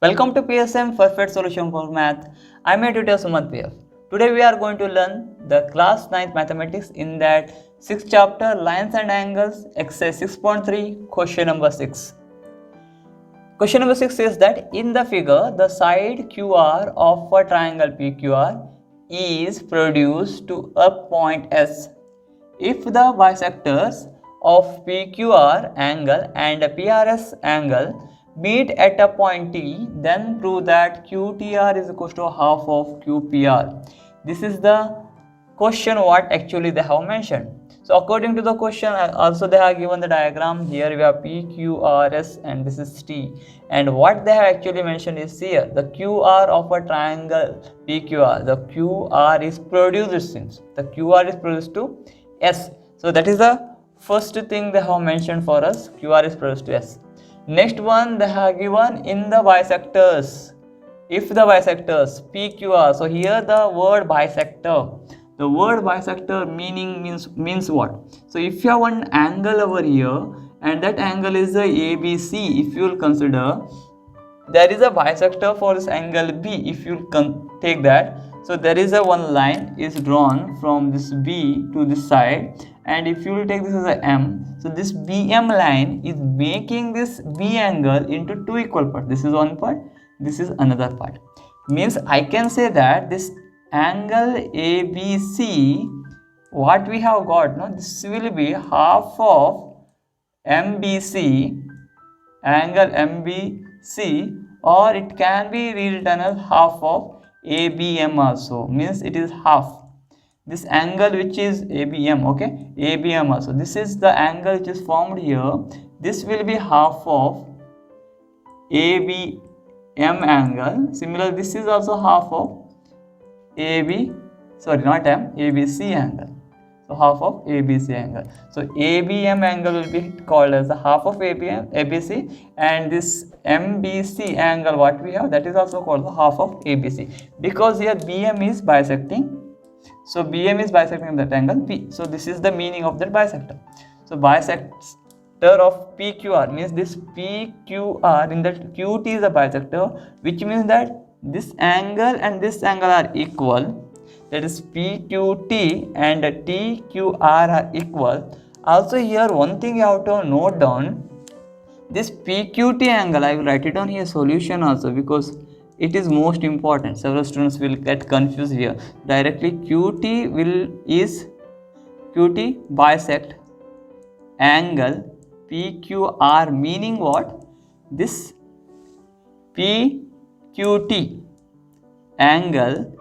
Welcome to PSM Perfect Solution for Math. I'm your tutor Sumant PF. Today we are going to learn the class 9th mathematics in that 6th chapter lines and angles exercise 6.3 question number 6. Question number 6 says that in the figure the side QR of a triangle PQR is produced to a point S. If the bisectors of PQR angle and PRS angle meet at a point T, then prove that QTR is equal to half of QPR. This is the question what actually they have mentioned. So according to the question, also they have given the diagram. Here we have PQRS and this is T. And what they have actually mentioned is here the QR of a triangle PQR. The QR is produced since the QR is produced to S. So that is the first thing they have mentioned for us. QR is produced to S. Next one they have given in the bisectors. If the bisectors PQR, so here the word bisector. The word bisector means what? So if you have one angle over here and that angle is the ABC, if you will consider there is a bisector for this angle B, if you take that, so there is a one line is drawn from this B to this side, and if you will take this as a M, so this BM line is making this B angle into two equal parts. This is one part, this is another part. Means I can say that this angle ABC, what we have got, no, this will be half of MBC, angle MBC, or it can be rewritten as half of ABM also, means it is half. This angle which is ABM, okay, ABM also, this is the angle which is formed here, this will be half of ABM angle. Similarly, this is also half of ABC angle. So half of ABC angle. So ABM angle will be called as the half of ABC, and this MBC angle what we have, that is also called the half of ABC, because here BM is bisecting. So BM is bisecting that angle P. So this is the meaning of that bisector. So bisector of PQR means this PQR in that QT is a bisector, which means that this angle and this angle are equal. That is PQT and TQR are equal. Also here one thing you have to note down, this PQT angle, I will write it down here solution also, because it is most important. Several students will get confused here. Directly QT bisect angle PQR, meaning what? This PQT angle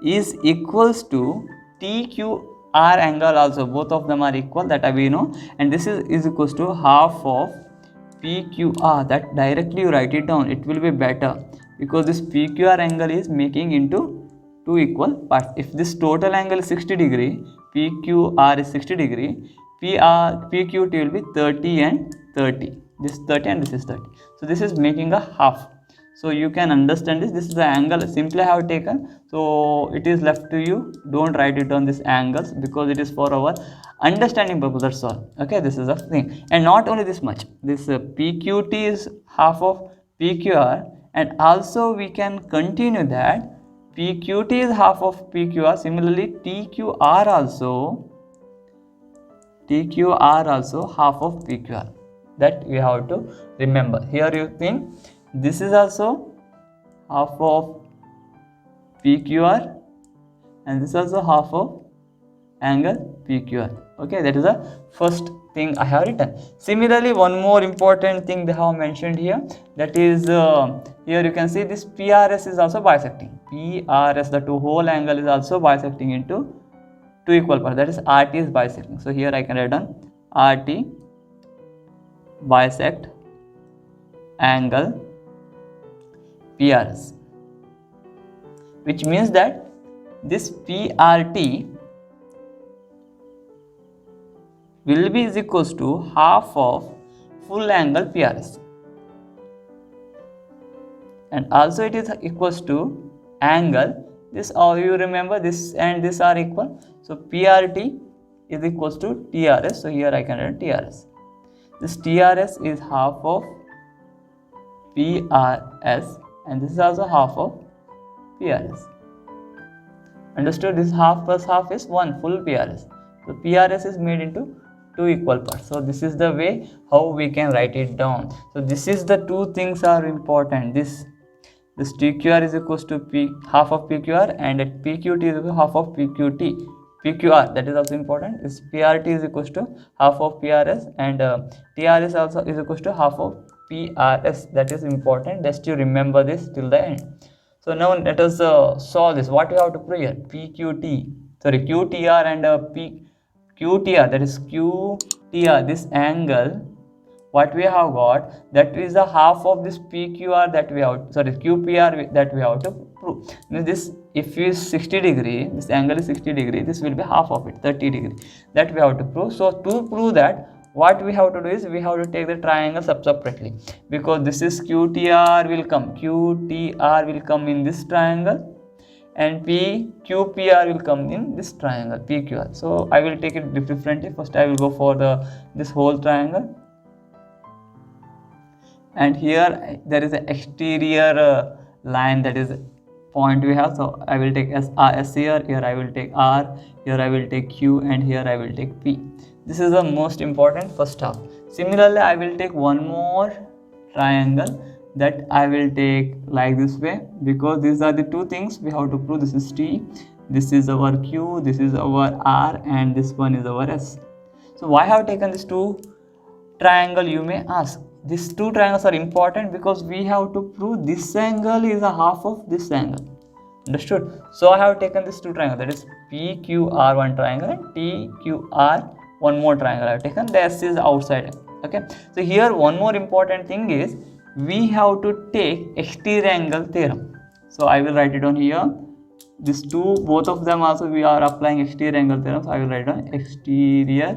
is equals to TQR angle also. Both of them are equal, that we know, and this is equals to half of PQR. That directly you write it down, it will be better, because this PQR angle is making into two equal parts. If this total angle is 60 degree, PQR is 60 degree, PQT will be 30 and 30. This 30 and this is 30. So this is making a half. So you can understand this. This is the angle simply I have taken. So it is left to you. Don't write it on these angles, because it is for our understanding purpose. That's all. Okay, this is the thing. And not only this much. This PQT is half of PQR, and also we can continue that PQT is half of PQR. Similarly, TQR also half of PQR. That we have to remember. Here you think this is also half of PQR, and this is also half of angle PQR. Okay, that is the first thing I have written. Similarly, one more important thing they have mentioned here, that is here you can see this PRS is also bisecting. PRS, the two whole angle is also bisecting into two equal parts. That is RT is bisecting. So here I can write down RT bisect angle PRS, which means that this PRT will be is equals to half of full angle PRS, and also it is equals to angle this, or you remember this and this are equal, so PRT is equals to TRS. So here I can write TRS. This TRS is half of PRS, and this is also half of PRS. Understood? This half plus half is 1 full PRS. So PRS is made into 2 equal parts. So this is the way how we can write it down. So this is the two things are important. This TQR is equals to half of PQR, and at PQT is equal to half of PQT. PQR, that is also important, is PRT is equals to half of PRS, and TRS also is equals to half of PRS. That is important, just to remember this till the end. So now let us solve this. What we have to prove here? QTR and QTR, that is QTR, this angle, what we have got, that is the half of this PQR that we have, QPR that we have to prove. This, if is 60 degree, this angle is 60 degree, this will be half of it, 30 degree, that we have to prove. So to prove that, what we have to do is, we have to take the triangle separately, because this is QTR will come in this triangle, and QPR will come in this triangle, PQR. So I will take it differently. First I will go for this whole triangle, and here there is an exterior line, that is point we have. So I will take S here I will take R, here I will take Q, and here I will take P. This is the most important first half. Similarly, I will take one more triangle, that I will take like this way, because these are the two things we have to prove. This is T, this is our Q, this is our R, and this one is our S. So why I have taken these two triangle, you may ask. These two triangles are important because we have to prove this angle is a half of this angle. Understood? So I have taken these two triangles, that is PQR one triangle and TQR one more triangle I have taken. The S is outside. Okay. So here one more important thing is, we have to take exterior angle theorem. So I will write it on here. These two, both of them also we are applying exterior angle theorem. So I will write down exterior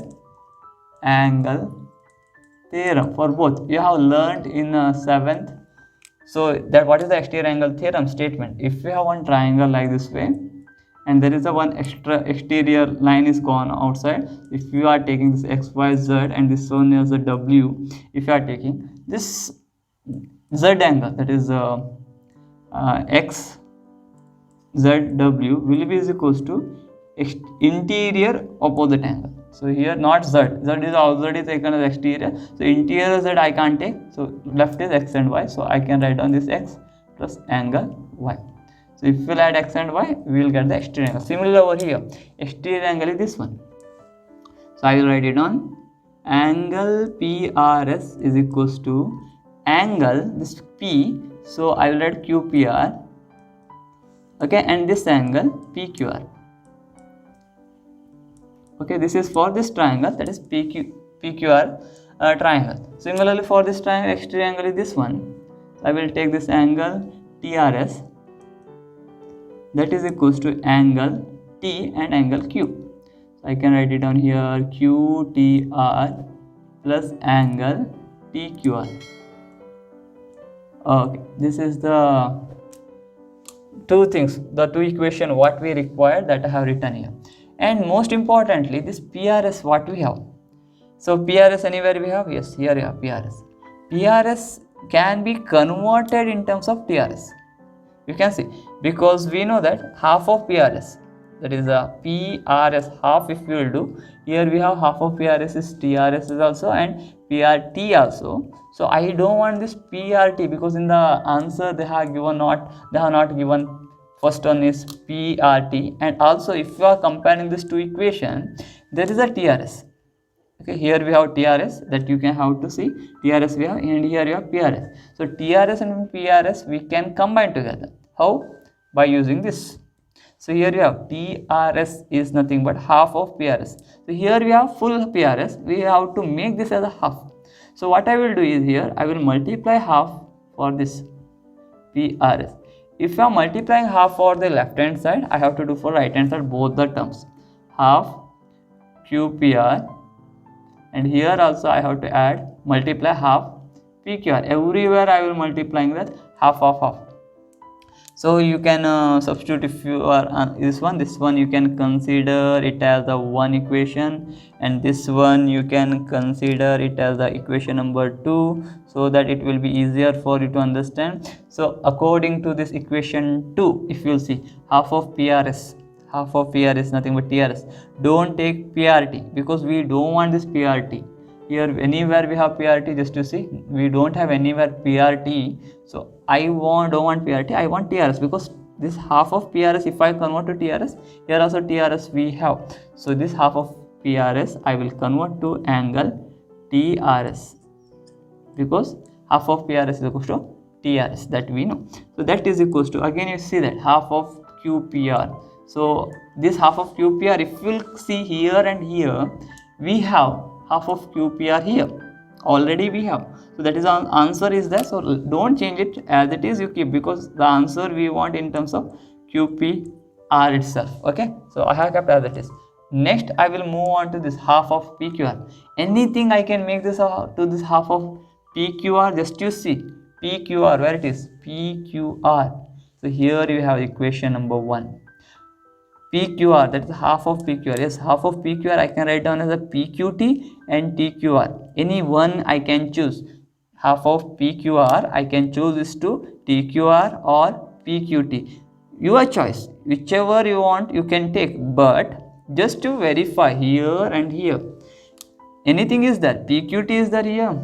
angle theorem for both. You have learned in 7th. So that what is the exterior angle theorem statement? If we have one triangle like this way, and there is a one exterior line is gone outside, if you are taking this X, Y, Z, and this one is a W, if you are taking this Z angle, that is X, Z, W will be is equals to interior opposite angle. So here not Z is already taken as exterior, so interior Z I can't take, so left is X and Y, so I can write down this X plus angle Y. So if we'll add X and Y, we will get the exterior angle. Similarly over here, exterior angle is this one. So I will write it on angle PRS is equals to angle, this P, so I will write QPR, okay, and this angle PQR. Okay, this is for this triangle, that is PQR triangle. Similarly for this triangle, exterior angle is this one. So I will take this angle TRS, that is equals to angle T and angle Q. So I can write it down here, QTR plus angle TQR. Okay, this is the two things, the two equation what we require, that I have written here. And most importantly, this PRS what we have. So PRS anywhere we have? Yes, here we have PRS. PRS can be converted in terms of TRS. You can see, because we know that half of PRS, that is a PRS half, if we will do, here we have half of PRS is TRS is also, and PRT also. So I don't want this PRT, because in the answer they have not given first one is PRT, and also if you are comparing these two equations, there is a TRS. Okay, here we have TRS, that you can have to see TRS we have, and here you have PRS. So TRS and PRS we can combine together. How? By using this. So here you have TRS is nothing but half of PRS. So here we have full PRS. We have to make this as a half. So what I will do is, here I will multiply half for this PRS. If I am multiplying half for the left hand side, I have to do for right hand side both the terms. Half QPR, and here also I have to add multiply half PQR. Everywhere I will multiplying that half of half. So you can substitute if you are this one you can consider it as the one equation, and this one you can consider it as the equation number 2, so that it will be easier for you to understand. So according to this equation 2, if you will see, half of PRS nothing but TRS. Don't take PRT because we don't want this PRT. Here anywhere we have PRT, just to see, we don't have anywhere PRT. So I don't want PRT, I want TRS, because this half of PRS, if I convert to TRS, here also TRS we have. So this half of PRS I will convert to angle TRS, because half of PRS is equal to TRS, that we know. So that is equals to, again you see that half of QPR. So this half of QPR, if you will see here and here, we have half of QPR here, already we have. So that is our answer is there. So don't change it, as it is you keep, because the answer we want in terms of QPR itself. Okay, so I have kept as it is. Next I will move on to this half of PQR. Anything I can make this to this half of PQR, just you see PQR, where it is PQR. So here you have equation number 1. PQR, that is half of PQR. Yes, half of PQR I can write down as a PQT and TQR. Any one I can choose. Half of PQR I can choose is to TQR or PQT. Your choice, whichever you want you can take, but just to verify here and here, anything is there. PQT is there here.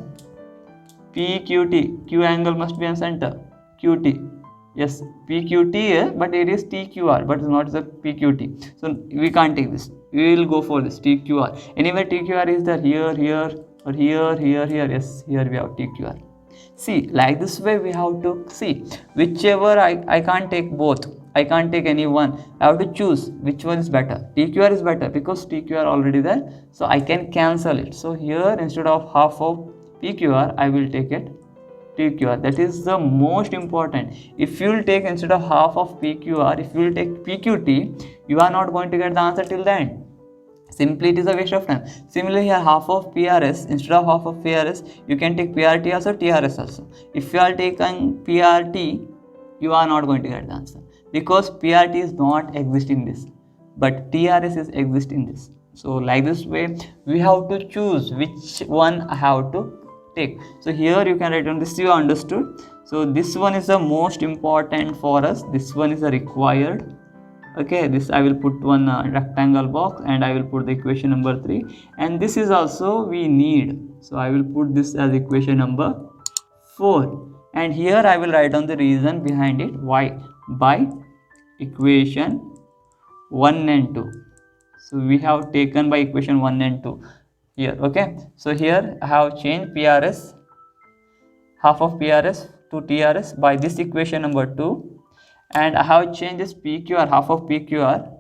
PQT, Q angle must be in center. QT. Yes, PQT, but it is TQR, but it's not the PQT. So we can't take this. We will go for this TQR. Anyway, TQR is there here, here, or here, here, here. Yes, here we have TQR. See, like this way we have to see. Whichever I can't take both. I can't take any one. I have to choose which one is better. TQR is better because TQR already there. So I can cancel it. So here instead of half of PQR, I will take it TQR. That is the most important. If you will take instead of half of PQR, if you will take PQT, you are not going to get the answer till the end. Simply it is a waste of time. Similarly here half of PRS, instead of half of PRS, you can take PRT also, TRS also. If you are taking PRT, you are not going to get the answer, because PRT is not existing this, but TRS is existing this. So like this way we have to choose which one I have to take. So here you can write down this, you understood. So this one is the most important for us, this one is the required. Okay, this I will put one rectangle box, and I will put the equation number 3, and this is also we need. So I will put this as equation number 4, and here I will write down the reason behind it, why, by equation 1 and 2. So we have taken by equation 1 and 2 here. Okay, so here I have changed PRS, half of PRS to TRS by this equation number 2, and I have changed this PQR, half of PQR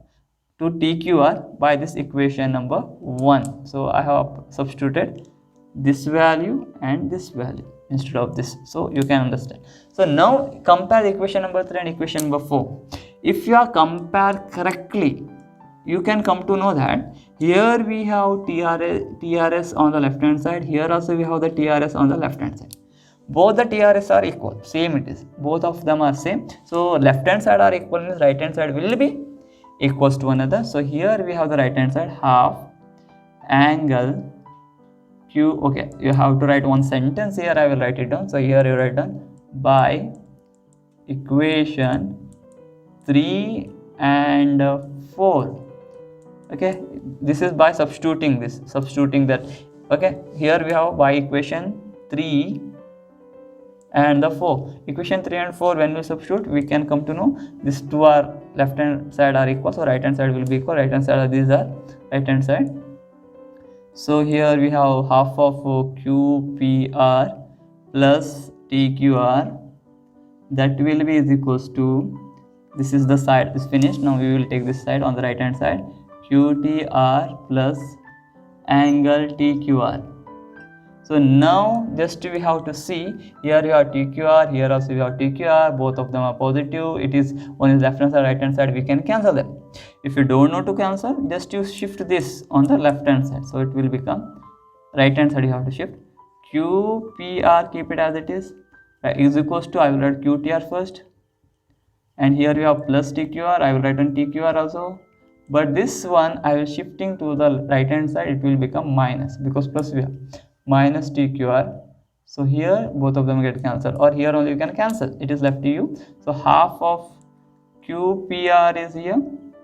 to TQR by this equation number 1. So I have substituted this value and this value instead of this, so you can understand. So now compare equation number 3 and equation number 4. If you are compare correctly, you can come to know that here we have TRS on the left hand side, here also we have the TRS on the left hand side. Both the TRS are equal, same it is, both of them are same. So left hand side are equal means right hand side will be equals to one another. So here we have the right hand side, half angle Q. Okay, you have to write one sentence here, I will write it down. So here you write down by equation 3 and 4. Okay, this is by substituting this, substituting that. Okay, here we have by equation 3 and the 4. Equation 3 and 4, when we substitute, we can come to know these two are left hand side are equal, so right hand side will be equal, right hand side are these are right hand side. So here we have half of QPR plus TQR, that will be is equals to, this is the side is finished. Now we will take this side on the right hand side, QTR plus angle TQR. So now just we have to see, here you have TQR, here also you have TQR, both of them are positive. It is one is left hand side, right hand side, we can cancel them. If you don't know to cancel, just you shift this on the left hand side, so it will become right hand side you have to shift. QPR, keep it as it is equals to, I will write QTR first, and here you have plus TQR. I will write on TQR also, but this one I will shifting to the right hand side, it will become minus, because plus we have minus TQR. So here both of them get cancelled, or here only you can cancel, it is left to you. So half of QPR is here,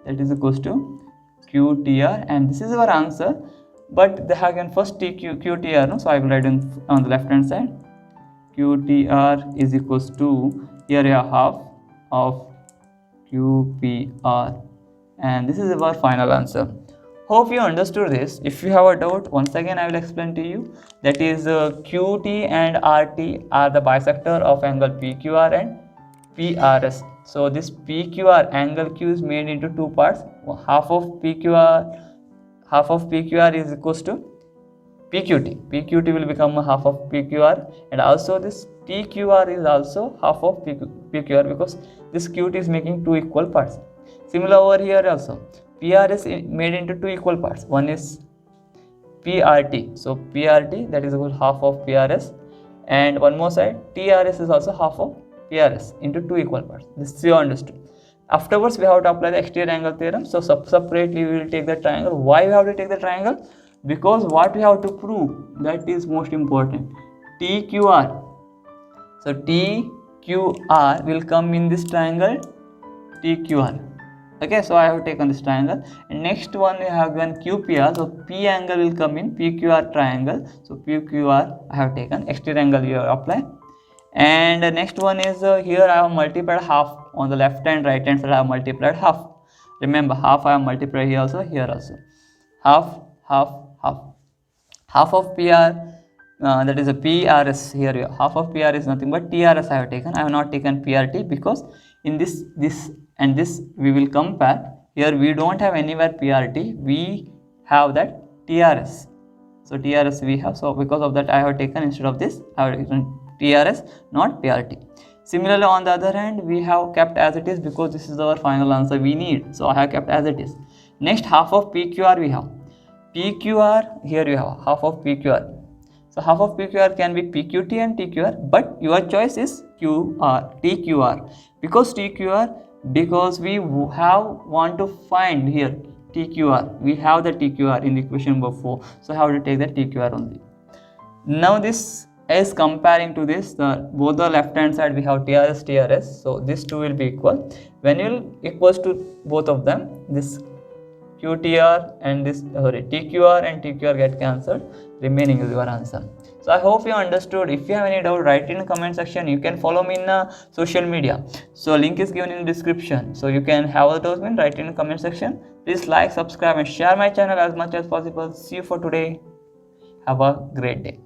that is equals to QTR, and this is our answer. But they have again first QTR, no? So I will write on the left hand side, QTR is equals to, here you have half of QPR, and this is our final answer. Hope you understood this. If you have a doubt, once again I will explain to you. That is QT and RT are the bisector of angle PQR and PRS. So this PQR, angle Q, is made into two parts. Half of PQR is equals to PQT. PQT will become half of PQR, and also this TQR is also half of PQR, because this QT is making two equal parts. Similar over here also, PR is made into two equal parts. One is PRT. So PRT, that is equal to half of PRS, and one more side TRS is also half of PRS into two equal parts. This you understood. Afterwards we have to apply the exterior angle theorem. So separately we will take the triangle. Why we have to take the triangle? Because what we have to prove, that is most important. TQR. So TQR will come in this triangle TQR. Okay, so I have taken this triangle, and next one we have given QPR. So P angle will come in PQR triangle. So PQR I have taken, exterior angle you apply. And the next one is here I have multiplied half on the left and right hand side. I have multiplied half. Remember, half I have multiplied here also, here also. Half of PR, that is a PRS. Here you have half of PR is nothing but TRS I have taken. I have not taken PRT, because in this and this we will compare. Here we don't have anywhere PRT, we have that TRS. So TRS we have, so because of that I have taken, instead of this I have taken TRS, not PRT. Similarly, on the other hand, we have kept as it is, because this is our final answer we need. So I have kept as it is. Next, half of PQR we have. PQR, here you have half of PQR. So half of PQR can be PQT and TQR, but your choice is TQR. Because TQR, because we want to find here TQR. We have the TQR in the equation number 4. So I have to take the TQR only. Now this is comparing to this, both the left hand side we have TRS. So this two will be equal. When you will equals to both of them, this QTR and this TQR and TQR get cancelled. Remaining is your answer. So I hope you understood. If you have any doubt, write in the comment section. You can follow me in social media. So link is given in the description. So you can have a doubt, write in the comment section. Please like, subscribe and share my channel as much as possible. See you for today. Have a great day.